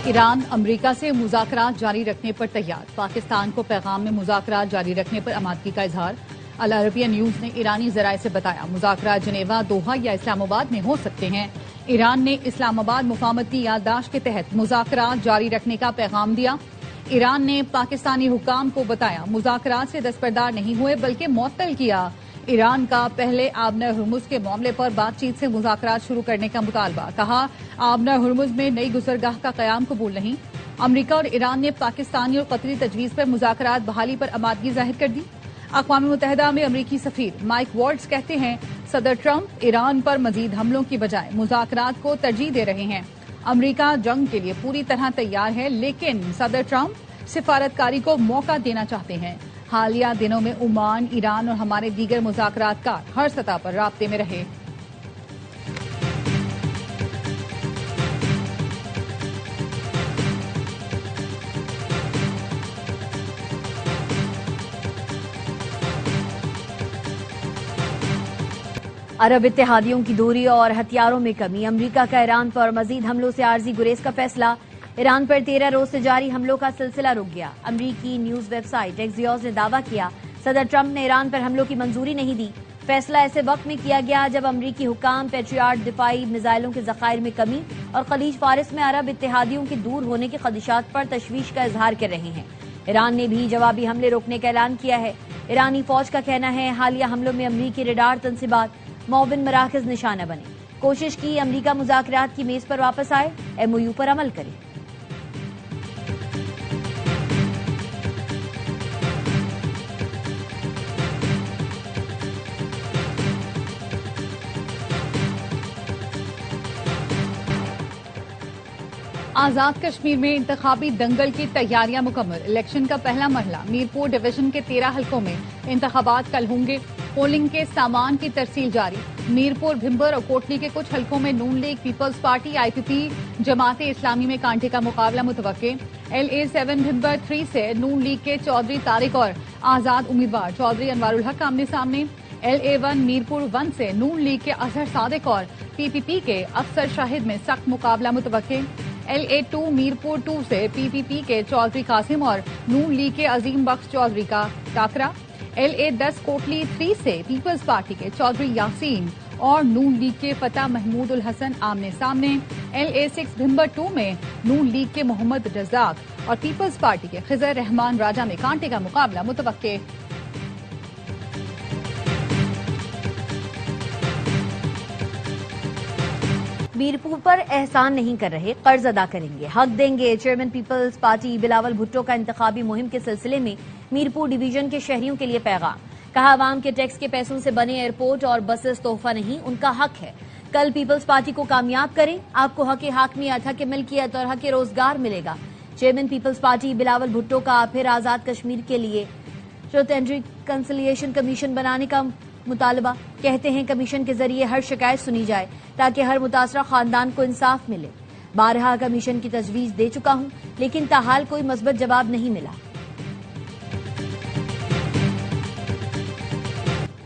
ایران امریکہ سے مذاکرات جاری رکھنے پر تیار، پاکستان کو پیغام میں مذاکرات جاری رکھنے پر آمادگی کا اظہار۔ العربیہ نیوز نے ایرانی ذرائع سے بتایا مذاکرات جنیوا، دوحہ یا اسلام آباد میں ہو سکتے ہیں۔ ایران نے اسلام آباد مفاہمتی یادداشت کے تحت مذاکرات جاری رکھنے کا پیغام دیا۔ ایران نے پاکستانی حکام کو بتایا مذاکرات سے دستبردار نہیں ہوئے بلکہ معطل کیا۔ ایران کا پہلے آبنہ ہرمز کے معاملے پر بات چیت سے مذاکرات شروع کرنے کا مطالبہ، کہا آبنہ ہرمز میں نئی گزرگاہ کا قیام قبول نہیں۔ امریکہ اور ایران نے پاکستانی اور قطری تجویز پر مذاکرات بحالی پر آمادگی ظاہر کر دی۔ اقوام متحدہ میں امریکی سفیر مائک والٹز کہتے ہیں صدر ٹرمپ ایران پر مزید حملوں کی بجائے مذاکرات کو ترجیح دے رہے ہیں۔ امریکہ جنگ کے لیے پوری طرح تیار ہے لیکن صدر ٹرمپ سفارتکاری کو موقع دینا چاہتے ہیں۔ حالیہ دنوں میں عمان، ایران اور ہمارے دیگر مذاکرات کار ہر سطح پر رابطے میں رہے۔ عرب اتحادیوں کی دوری اور ہتھیاروں میں کمی، امریکہ کا ایران پر مزید حملوں سے عارضی گریز کا فیصلہ۔ ایران پر 13 روز سے جاری حملوں کا سلسلہ رک گیا۔ امریکی نیوز ویب سائٹ ایکزیوس نے دعویٰ کیا صدر ٹرمپ نے ایران پر حملوں کی منظوری نہیں دی۔ فیصلہ ایسے وقت میں کیا گیا جب امریکی حکام پیٹریاٹ دفاعی میزائلوں کے ذخائر میں کمی اور خلیج فارس میں عرب اتحادیوں کے دور ہونے کے خدشات پر تشویش کا اظہار کر رہے ہیں۔ ایران نے بھی جوابی حملے روکنے کا اعلان کیا ہے۔ ایرانی فوج کا کہنا ہے حالیہ حملوں میں امریکی ریڈار تنصیبات معاون مراکز نشانہ بنے۔ کوشش کی امریکہ مذاکرات کی میز پر واپس آئے، ایم او یو پر عمل کرے۔ آزاد کشمیر میں انتخابی دنگل کی تیاریاں مکمل، الیکشن کا پہلا مرحلہ میرپور ڈویژن کے 13 حلقوں میں انتخابات کل ہوں گے۔ پولنگ کے سامان کی ترسیل جاری، میرپور، بھمبر اور کوٹلی کے کچھ حلقوں میں نون لیگ، پیپلز پارٹی، آئی پی پی، جماعت اسلامی میں کانٹے کا مقابلہ متوقع۔ ایل اے 7 بھمبر 3 سے نون لیگ کے چودھری طارق اور آزاد امیدوار چودھری انوار الحق آمنے سامنے۔ ایل اے 1 میرپور 1 سے نون لیگ کے اظہر صادق اور پی پی پی کے افسر شاہد میں سخت مقابلہ متوقع۔ ایل اے 2 میرپور 2 سے پی پی پی کے چودھری قاسم اور نون لیگ کے عظیم بخش چودھری کا ٹاکرا۔ ایل اے 10 کوٹلی 3 سے پیپلز پارٹی کے چودھری یاسین اور نون لیگ کے فتح محمود الحسن آمنے سامنے۔ ایل اے 6 بھمبر 2 میں نون لیگ کے محمد رزاق اور پیپلز پارٹی کے خضر رحمان راجہ میں کانٹے کا مقابلہ متوقع۔ میرپور پر احسان نہیں کر رہے، قرض ادا کریں گے، حق دیں گے۔ Chairman Peoples party Bilawal Bhutto کا انتخابی مہم کے سلسلے میں میرپور ڈویژن کے شہریوں کے لیے پیغام، کہا عوام کے ٹیکس کے پیسوں سے بنے ایئرپورٹ اور بسز تحفہ نہیں، ان کا حق ہے۔ کل پیپلز پارٹی کو کامیاب کریں، آپ کو حق حاکمیت، حق ملکیت اور حق روزگار ملے گا۔ Chairman Peoples party Bilawal Bhutto کا پھر آزاد کشمیر کے لیے ٹروتھ کنسیلیشن کمیشن بنانے کا مطالبہ، کہتے ہیں کمیشن کے ذریعے ہر شکایت سنی جائے تاکہ ہر متاثرہ خاندان کو انصاف ملے۔ بارہا کمیشن کی تجویز دے چکا ہوں لیکن تاحال کوئی مثبت جواب نہیں ملا۔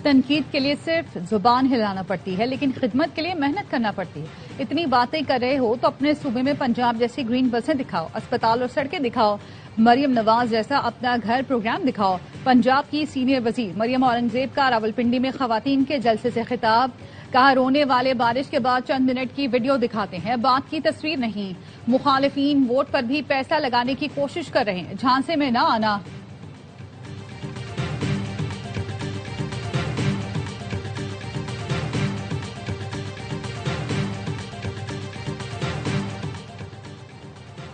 تنقید کے لیے صرف زبان ہلانا پڑتی ہے لیکن خدمت کے لیے محنت کرنا پڑتی ہے۔ اتنی باتیں کر رہے ہو تو اپنے صوبے میں پنجاب جیسی گرین بسیں دکھاؤ، اسپتال اور سڑکیں دکھاؤ، مریم نواز جیسا اپنا گھر پروگرام دکھاؤ۔ پنجاب کی سینئر وزیر مریم اورنگزیب کا راولپنڈی میں خواتین کے جلسے سے خطاب، کہا رونے والے بارش کے بعد چند منٹ کی ویڈیو دکھاتے ہیں، بات کی تصویر نہیں۔ مخالفین ووٹ پر بھی پیسہ لگانے کی کوشش کر رہے ہیں، جھانسے میں نہ آنا۔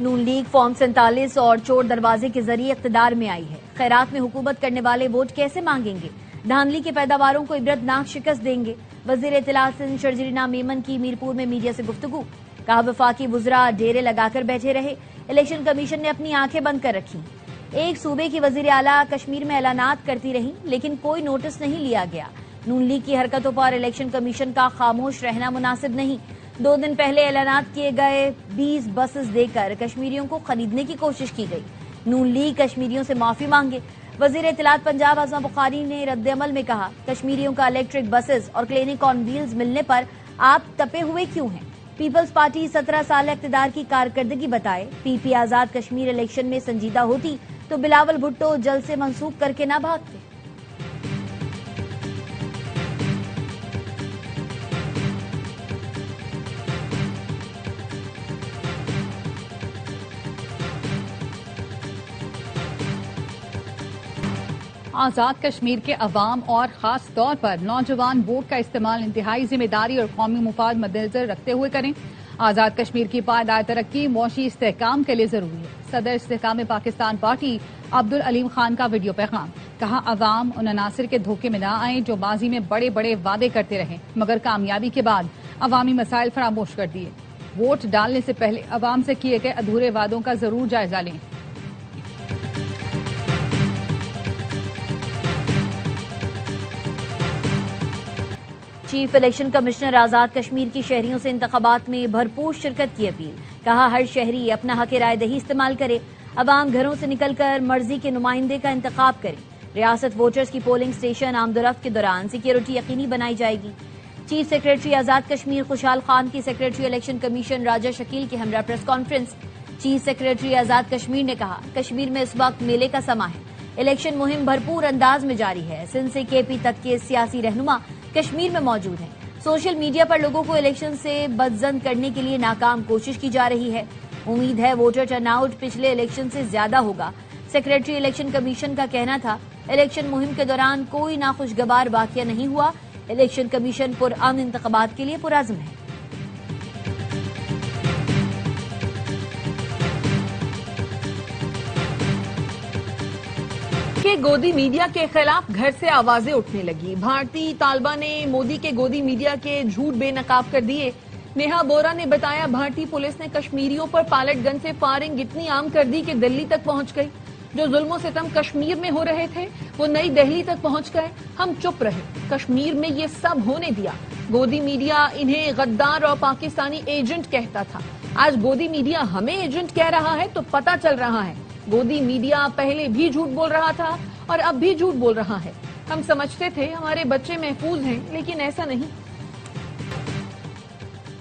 نون لیگ فارم 47 اور چور دروازے کے ذریعے اقتدار میں آئی ہے، خیرات میں حکومت کرنے والے ووٹ کیسے مانگیں گے؟ دھاندلی کے پیداواروں کو عبرتناک شکست دیں گے۔ وزیر اطلاعات سندھ شرجیلہ میمن کی میرپور میں میڈیا سے گفتگو، کہا وفاقی وزراء ڈیرے لگا کر بیٹھے رہے، الیکشن کمیشن نے اپنی آنکھیں بند کر رکھی۔ ایک صوبے کی وزیر اعلیٰ کشمیر میں اعلانات کرتی رہیں لیکن کوئی نوٹس نہیں لیا گیا۔ نون لیگ کی حرکتوں پر الیکشن کمیشن کا خاموش رہنا مناسب نہیں۔ 2 دن پہلے اعلانات کیے گئے 20 بسز دے کر کشمیریوں کو خریدنے کی کوشش کی گئی۔ نون لیگ کشمیریوں سے معافی مانگے۔ وزیر اطلاعات پنجاب اعظم بخاری نے رد عمل میں کہا کشمیریوں کا الیکٹرک بسز اور کلینک آن ویلز ملنے پر آپ تپے ہوئے کیوں ہیں؟ پیپلز پارٹی 17 سال اقتدار کی کارکردگی بتائے. پی پی آزاد کشمیر الیکشن میں سنجیدہ ہوتی تو بلاول بھٹو جلد سے منسوخ کر کے نہ بھاگتے. آزاد کشمیر کے عوام اور خاص طور پر نوجوان ووٹ کا استعمال انتہائی ذمہ داری اور قومی مفاد مد نظر رکھتے ہوئے کریں. آزاد کشمیر کی پائیدار ترقی معاشی استحکام کے لیے ضروری ہے. صدر استحکام پاکستان پارٹی عبدالعلیم خان کا ویڈیو پیغام. کہا عوام ان عناصر کے دھوکے میں نہ آئیں جو ماضی میں بڑے بڑے وعدے کرتے رہے مگر کامیابی کے بعد عوامی مسائل فراموش کر دیے. ووٹ ڈالنے سے پہلے عوام سے کیے گئے ادھورے وعدوں کا ضرور جائزہ لیں. Chief election commissioner Azad Kashmir کی شہریوں سے انتخابات میں بھرپور شرکت کی اپیل. کہا ہر شہری اپنا حق رائے دہی استعمال کرے. عوام گھروں سے نکل کر مرضی کے نمائندے کا انتخاب کرے. ریاست ووٹرز کی پولنگ اسٹیشن آمد و رفت کے دوران سیکیورٹی یقینی بنائی جائے گی. چیف سیکریٹری آزاد کشمیر خوشحال خان کی سیکریٹری الیکشن کمیشن راجہ شکیل کے ہمراہ press conference. Chief secretary Azad Kashmir نے کہا کشمیر میں اس وقت میلے کا سماں ہے. الیکشن مہم بھرپور انداز میں جاری ہے. سندھ سے کے پی تک کے سیاسی رہنما کشمیر میں موجود ہیں. سوشل میڈیا پر لوگوں کو الیکشن سے بدظن کرنے کے لیے ناکام کوشش کی جا رہی ہے. امید ہے ووٹر ٹرن آؤٹ پچھلے الیکشن سے زیادہ ہوگا. سیکریٹری الیکشن کمیشن کا کہنا تھا الیکشن مہم کے دوران کوئی ناخوشگوار واقعہ نہیں ہوا. الیکشن کمیشن پرامن انتخابات کے لیے پرعزم ہے. گودی میڈیا کے خلاف گھر سے آوازیں اٹھنے لگی. بھارتی طالبہ نے مودی کے گودی میڈیا کے جھوٹ بے نقاب کر دیے. نیہا بورا نے بتایا بھارتی پولیس نے کشمیریوں پر پائلٹ گن سے فائرنگ اتنی عام کر دی کہ دلی تک پہنچ گئی. جو ظلم و ستم کشمیر میں ہو رہے تھے وہ نئی دہلی تک پہنچ گئے. ہم چپ رہے. کشمیر میں یہ سب ہونے دیا. گودی میڈیا انہیں غدار اور پاکستانی ایجنٹ کہتا تھا. آج گودی میڈیا ہمیں ایجنٹ کہہ رہا ہے تو پتہ چل رہا ہے گودی میڈیا پہلے بھی جھوٹ بول رہا تھا اور اب بھی جھوٹ بول رہا ہے. ہم سمجھتے تھے ہمارے بچے محفوظ ہیں لیکن ایسا نہیں.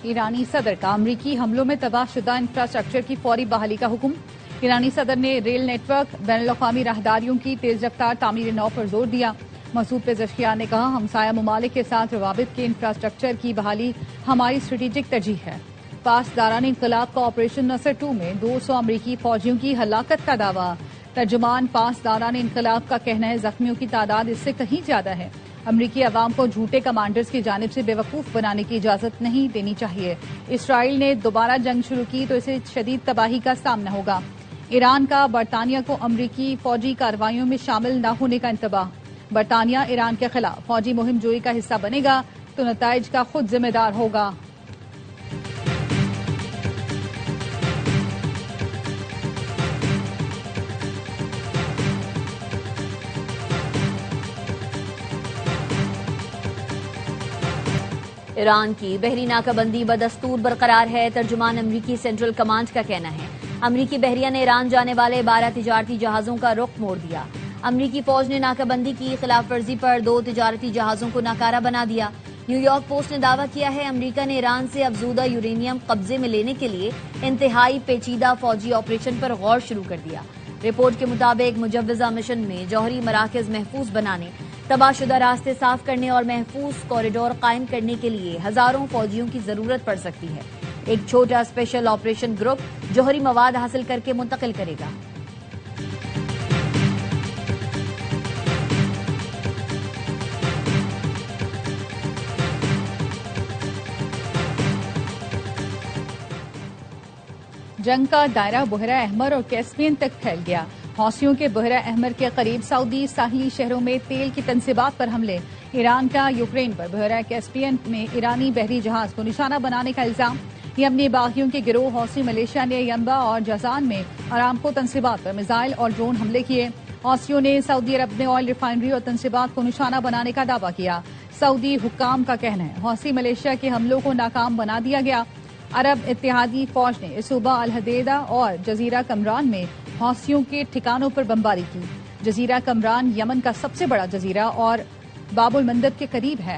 ایرانی صدر کا امریکی حملوں میں تباہ شدہ انفراسٹرکچر کی فوری بحالی کا حکم. ایرانی صدر نے ریل نیٹ ورک بین الاقوامی راہداریوں کی تیز رفتار تعمیر نو پر زور دیا. مسعود پزشکیان نے کہا ہمسایہ ممالک کے ساتھ روابط کے انفراسٹرکچر کی بحالی ہماری اسٹریٹجک ترجیح ہے. پاسداران انقلاب کا آپریشن نصر 2 میں 200 امریکی فوجیوں کی ہلاکت کا دعویٰ. ترجمان پاسداران انقلاب کا کہنا ہے زخمیوں کی تعداد اس سے کہیں زیادہ ہے. امریکی عوام کو جھوٹے کمانڈرز کی جانب سے بیوقوف بنانے کی اجازت نہیں دینی چاہیے. اسرائیل نے دوبارہ جنگ شروع کی تو اسے شدید تباہی کا سامنا ہوگا. ایران کا برطانیہ کو امریکی فوجی کارروائیوں میں شامل نہ ہونے کا انتباہ. برطانیہ ایران کے خلاف فوجی مہم جوئی کا حصہ بنے گا تو نتائج کا خود ذمہ دار ہوگا. ایران کی بحری ناکہ بندی بدستور برقرار ہے. ترجمان امریکی سینٹرل کمانڈ کا کہنا ہے امریکی بحریہ نے ایران جانے والے 12 تجارتی جہازوں کا رخ موڑ دیا. امریکی فوج نے ناکہ بندی کی خلاف ورزی پر 2 تجارتی جہازوں کو ناکارہ بنا دیا. نیو یارک پوسٹ نے دعویٰ کیا ہے امریکہ نے ایران سے افزودہ یورینیم قبضے میں لینے کے لیے انتہائی پیچیدہ فوجی آپریشن پر غور شروع کر دیا. رپورٹ کے مطابق مجوزہ مشن میں جوہری مراکز محفوظ بنانے، تباہ شدہ راستے صاف کرنے اور محفوظ کوریڈور قائم کرنے کے لیے ہزاروں فوجیوں کی ضرورت پڑ سکتی ہے. ایک چھوٹا اسپیشل آپریشن گروپ جوہری مواد حاصل کر کے منتقل کرے گا. جنگ کا دائرہ بحیرہ احمر اور کیسپین تک پھیل گیا. حوثیوں کے بحیرہ احمر کے قریب سعودی ساحلی شہروں میں تیل کی تنصیبات پر حملے. ایران کا یوکرین پر بحیرہ کیسپین میں ایرانی بحری جہاز کو نشانہ بنانے کا الزام. یمنی باغیوں کے گروہ حوثی ملیشیا نے ینبع اور جازان میں ارامکو تنصیبات پر میزائل اور ڈرون حملے کیے. حوثیوں نے سعودی عرب میں آئل ریفائنری اور تنصیبات کو نشانہ بنانے کا دعویٰ کیا. سعودی حکام کا کہنا ہے حوثی ملیشیا کے حملوں کو ناکام بنا دیا گیا. عرب اتحادی فوج نے صوبہ الحدیدہ اور جزیرہ کمران میں حوثیوں کے ٹھکانوں پر بمباری کی. جزیرہ کمران یمن کا سب سے بڑا جزیرہ اور باب المندب کے قریب ہے.